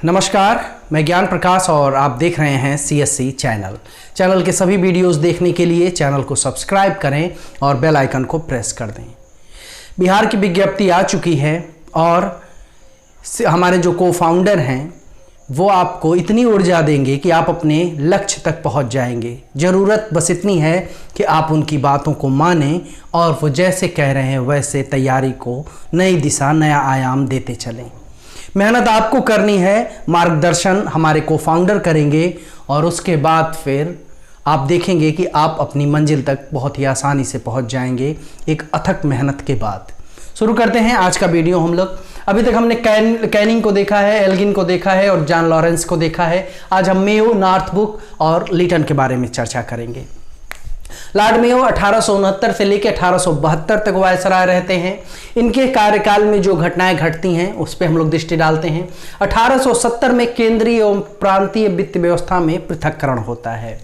नमस्कार, मैं ज्ञान प्रकाश और आप देख रहे हैं CSC चैनल के सभी वीडियोस देखने के लिए चैनल को सब्सक्राइब करें और बेल आइकन को प्रेस कर दें। बिहार की विज्ञप्ति आ चुकी है और हमारे जो को-फाउंडर हैं वो आपको इतनी ऊर्जा देंगे कि आप अपने लक्ष्य तक पहुंच जाएंगे। ज़रूरत बस इतनी है कि आप उनकी बातों को मानें और वो जैसे कह रहे हैं वैसे तैयारी को नई दिशा, नया आयाम देते चलें। मेहनत आपको करनी है, मार्गदर्शन हमारे को-फाउंडर करेंगे और उसके बाद फिर आप देखेंगे कि आप अपनी मंजिल तक बहुत ही आसानी से पहुंच जाएंगे एक अथक मेहनत के बाद। शुरू करते हैं आज का वीडियो। हम लोग अभी तक हमने कैनिंग को देखा है, एल्गिन को देखा है और जॉन लॉरेंस को देखा है। आज हम मेयो, नॉर्थब्रुक और लिटन के बारे में चर्चा करेंगे। लॉर्ड मेयो 1869 से लेकर 1872 तक वायसराय रहते हैं। इनके कार्यकाल में जो घटनाएं घटती हैं उस पर हम लोग दृष्टि डालते हैं। 1870 में केंद्रीय एवं प्रांतीय वित्त व्यवस्था में पृथक्करण होता है।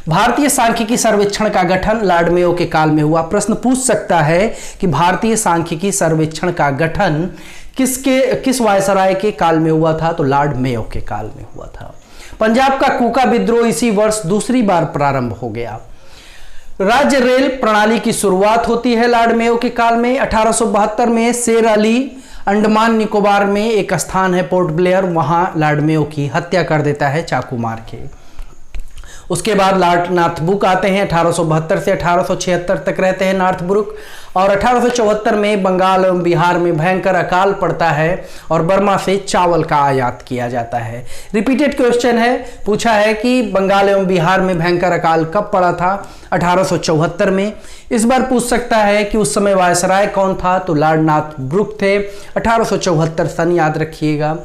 भारतीय सांख्यिकी सर्वेक्षण का गठन लॉर्ड मेयो के काल में हुआ। प्रश्न पूछ सकता है कि भारतीय सांख्यिकी सर्वेक्षण का गठन किस वायसराय के काल में हुआ था? तो लॉर्ड मेयो के काल में हुआ था। पंजाब का कूका विद्रोह इसी वर्ष दूसरी बार प्रारंभ हो गया। राज्य रेल प्रणाली की शुरुआत होती है लॉर्ड मेयो के काल में। 1872 में शेर अली अंडमान निकोबार में एक स्थान है पोर्ट ब्लेयर, वहां लॉर्ड मेयो की हत्या कर देता है चाकू मार के। उसके बाद लॉर्ड नॉर्थब्रुक आते हैं। 1872 से 1876 तक रहते हैं नॉर्थब्रुक और 1874 में बंगाल एवं बिहार में भयंकर अकाल पड़ता है और बर्मा से चावल का आयात किया जाता है। रिपीटेड क्वेश्चन है, पूछा है कि बंगाल एवं बिहार में भयंकर अकाल कब पड़ा था? 1874 में। इस बार पूछ सकता है कि उस समय वायसराय कौन था? तो लॉर्ड नॉर्थब्रुक थे। 1874 सन याद रखिएगा।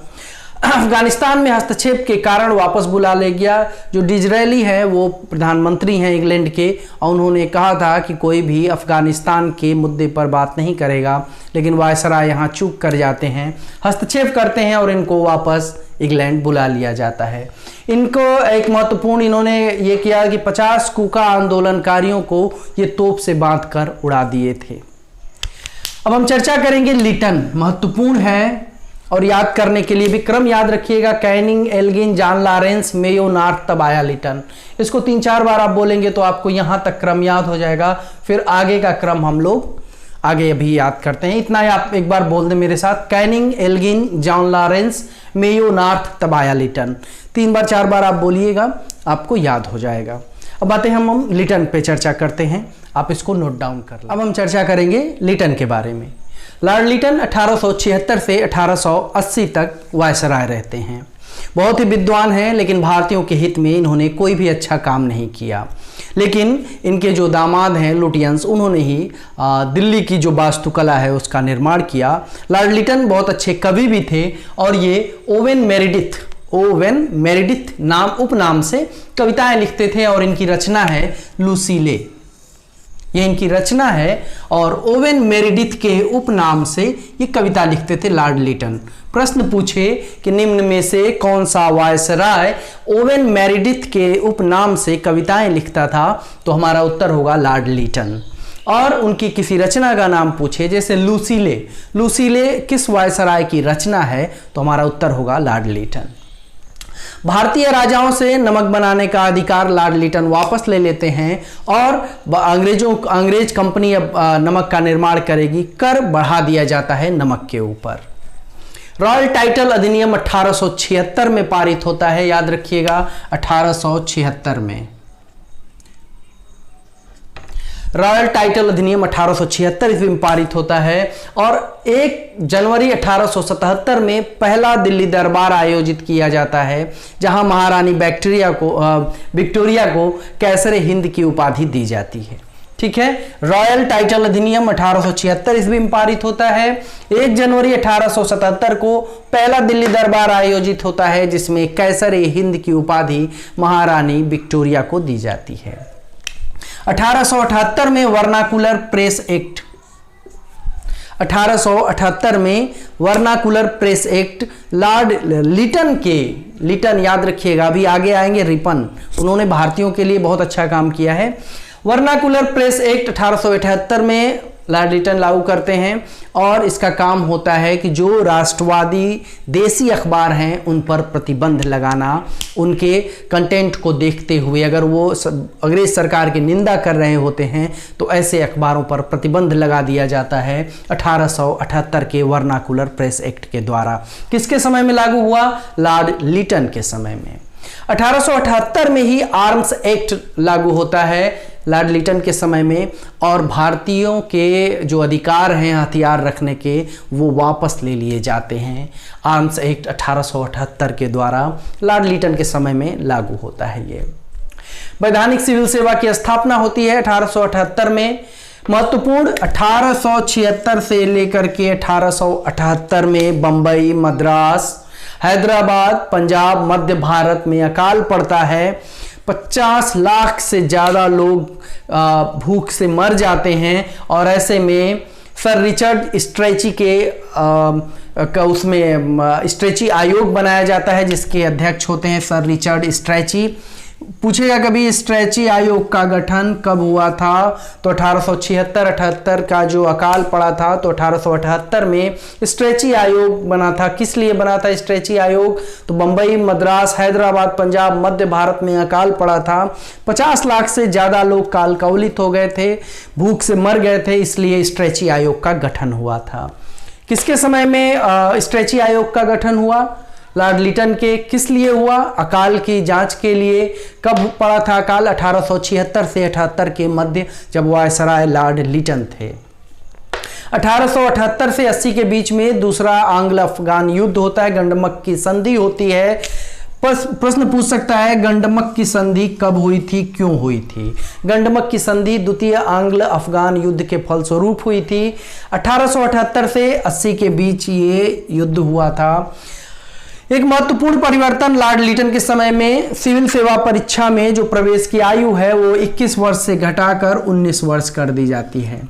अफगानिस्तान में हस्तक्षेप के कारण वापस बुला ले गया। जो डिजरेली है वो प्रधानमंत्री हैं इंग्लैंड के और उन्होंने कहा था कि कोई भी अफगानिस्तान के मुद्दे पर बात नहीं करेगा, लेकिन वायसराय यहाँ चूक कर जाते हैं, हस्तक्षेप करते हैं और इनको वापस इंग्लैंड बुला लिया जाता है। इनको एक महत्वपूर्ण इन्होंने ये किया कि 50 कूका आंदोलनकारियों को ये तोप से बांध कर उड़ा दिए थे। अब हम चर्चा करेंगे लिटन। महत्वपूर्ण है और याद करने के लिए भी क्रम याद रखिएगा। Canning, Elgin, John Lawrence, Mayo, North, तब आया लिटन। इसको 3-4 बार आप बोलेंगे तो आपको यहां तक क्रम याद हो जाएगा। फिर आगे का क्रम हम लोग आगे अभी याद करते हैं। इतना ही आप एक बार बोल दें मेरे साथ, Canning, Elgin, John Lawrence, Mayo, North, तब आया लिटन। 3 बार 4 बार आप बोलिएगा, आपको याद हो जाएगा। अब आते हैं हम लिटन पे चर्चा करते हैं, आप इसको नोट डाउन कर लें। अब हम चर्चा करेंगे लिटन के बारे में। लॉर्ड लिटन 1876 से 1880 तक वायसराय रहते हैं। बहुत ही विद्वान हैं, लेकिन भारतीयों के हित में इन्होंने कोई भी अच्छा काम नहीं किया। लेकिन इनके जो दामाद हैं लुटियंस, उन्होंने ही दिल्ली की जो वास्तुकला है उसका निर्माण किया। लॉर्ड लिटन बहुत अच्छे कवि भी थे और ये ओवेन मेरिडिथ नाम उपनाम से कविताएं लिखते थे और इनकी रचना है लूसीले, ये इनकी रचना है और ओवेन मेरिडिथ के उपनाम से ये कविता लिखते थे लॉर्ड लिटन। प्रश्न पूछे कि निम्न में से कौन सा वायसराय ओवेन मेरिडिथ के उपनाम से कविताएं लिखता था? तो हमारा उत्तर होगा लॉर्ड लिटन। और उनकी किसी रचना का नाम पूछे जैसे लूसीले किस वायसराय की रचना है? तो हमारा उत्तर होगा लॉर्ड लिटन। भारतीय राजाओं से नमक बनाने का अधिकार लॉर्ड लिटन वापस ले लेते हैं और अंग्रेज कंपनी अब नमक का निर्माण करेगी। कर बढ़ा दिया जाता है नमक के ऊपर। रॉयल टाइटल अधिनियम 1876 में पारित होता है, याद रखिएगा 1876 में। रॉयल टाइटल अधिनियम 1876 ईस्वी में पारित होता है और 1 जनवरी 1877 में पहला दिल्ली दरबार आयोजित किया जाता है, जहां महारानी विक्टोरिया को कैसरे हिंद की उपाधि दी जाती है। ठीक है, रॉयल टाइटल अधिनियम 1876 ईस्वी में पारित होता है। 1 जनवरी 1877 को पहला दिल्ली दरबार आयोजित होता है, जिसमें कैसरे हिंद की उपाधि महारानी विक्टोरिया को दी जाती है। 1878 में वर्नाकुलर प्रेस एक्ट 1878 में vernacular press act Lord Lytton याद रखिएगा, अभी आगे आएंगे रिपन, उन्होंने भारतीयों के लिए बहुत अच्छा काम किया है। वर्नाकुलर प्रेस एक्ट 1878 में लॉर्ड लिटन लागू करते हैं और इसका काम होता है कि जो राष्ट्रवादी देसी अखबार हैं उन पर प्रतिबंध लगाना, उनके कंटेंट को देखते हुए अगर वो अंग्रेज सरकार की निंदा कर रहे होते हैं तो ऐसे अखबारों पर प्रतिबंध लगा दिया जाता है 1878 के वर्नाकुलर प्रेस एक्ट के द्वारा। किसके समय में लागू हुआ? लॉर्ड लिटन के समय में। 1878 में ही आर्म्स एक्ट लागू होता है लॉर्ड लिटन के समय में, और भारतीयों के जो अधिकार हैं हथियार रखने के वो वापस ले लिए जाते हैं। आर्म्स एक्ट 1878 के द्वारा लॉर्ड लिटन के समय में लागू होता है। ये वैधानिक सिविल सेवा की स्थापना होती है 1878 में। महत्वपूर्ण 1876 से लेकर के 1878 में बंबई, मद्रास, हैदराबाद, पंजाब, मध्य भारत में अकाल पड़ता है। 50 लाख से ज़्यादा लोग भूख से मर जाते हैं और ऐसे में सर रिचर्ड स्ट्रेची उसमें स्ट्रेची आयोग बनाया जाता है जिसके अध्यक्ष होते हैं सर रिचर्ड स्ट्रेची। पूछेगा कभी स्ट्रेची आयोग का गठन कब हुआ था? तो 1876-78 का जो अकाल पड़ा था तो 1878 में स्ट्रेची आयोग बना था। किस लिए बना था स्ट्रेची आयोग? तो बंबई, मद्रास, हैदराबाद, पंजाब, मध्य भारत में अकाल पड़ा था। 50 लाख से ज़्यादा लोग काल कवलित हो गए थे, भूख से मर गए थे, इसलिए स्ट्रेची आयोग का गठन हुआ था। किसके समय में स्ट्रेची आयोग का गठन हुआ? लॉर्ड लिटन के। किस लिए हुआ? अकाल की जांच के लिए। कब पड़ा था अकाल? 1876 से 78 के मध्य, जब वायसराय लॉर्ड लिटन थे। 1878 से 80 के बीच में दूसरा आंग्ल अफगान युद्ध होता है, गंडमक की संधि होती है। प्रश्न पूछ सकता है गंडमक की संधि कब हुई थी, क्यों हुई थी? गंडमक की संधि द्वितीय आंग्ल अफगान युद्ध के फलस्वरूप हुई थी। 1878 से 80 के बीच ये युद्ध हुआ था। एक महत्वपूर्ण परिवर्तन लॉर्ड लिटन के समय में सिविल सेवा परीक्षा में जो प्रवेश की आयु है वो 21 वर्ष से घटाकर 19 वर्ष कर दी जाती है।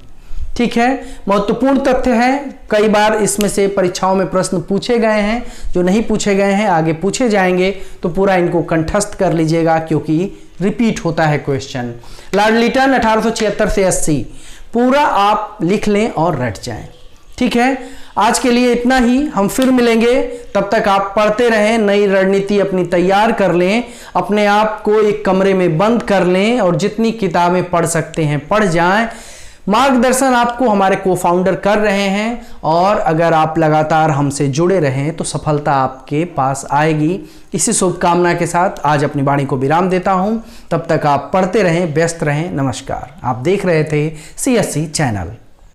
ठीक है, महत्वपूर्ण तथ्य है। कई बार इसमें से परीक्षाओं में प्रश्न पूछे गए हैं, जो नहीं पूछे गए हैं आगे पूछे जाएंगे, तो पूरा इनको कंठस्थ कर लीजिएगा क्योंकि रिपीट होता है क्वेश्चन। लॉर्ड लिटन 1876 से 80 पूरा आप लिख लें और रट जाएं। ठीक है, आज के लिए इतना ही। हम फिर मिलेंगे, तब तक आप पढ़ते रहें, नई रणनीति अपनी तैयार कर लें, अपने आप को एक कमरे में बंद कर लें और जितनी किताबें पढ़ सकते हैं पढ़ जाएं। मार्गदर्शन आपको हमारे को-फाउंडर कर रहे हैं और अगर आप लगातार हमसे जुड़े रहें तो सफलता आपके पास आएगी। इसी शुभकामना के साथ आज अपनी वाणी को विराम देता हूं। तब तक आप पढ़ते रहें, व्यस्त रहें। नमस्कार। आप देख रहे थे CSC चैनल।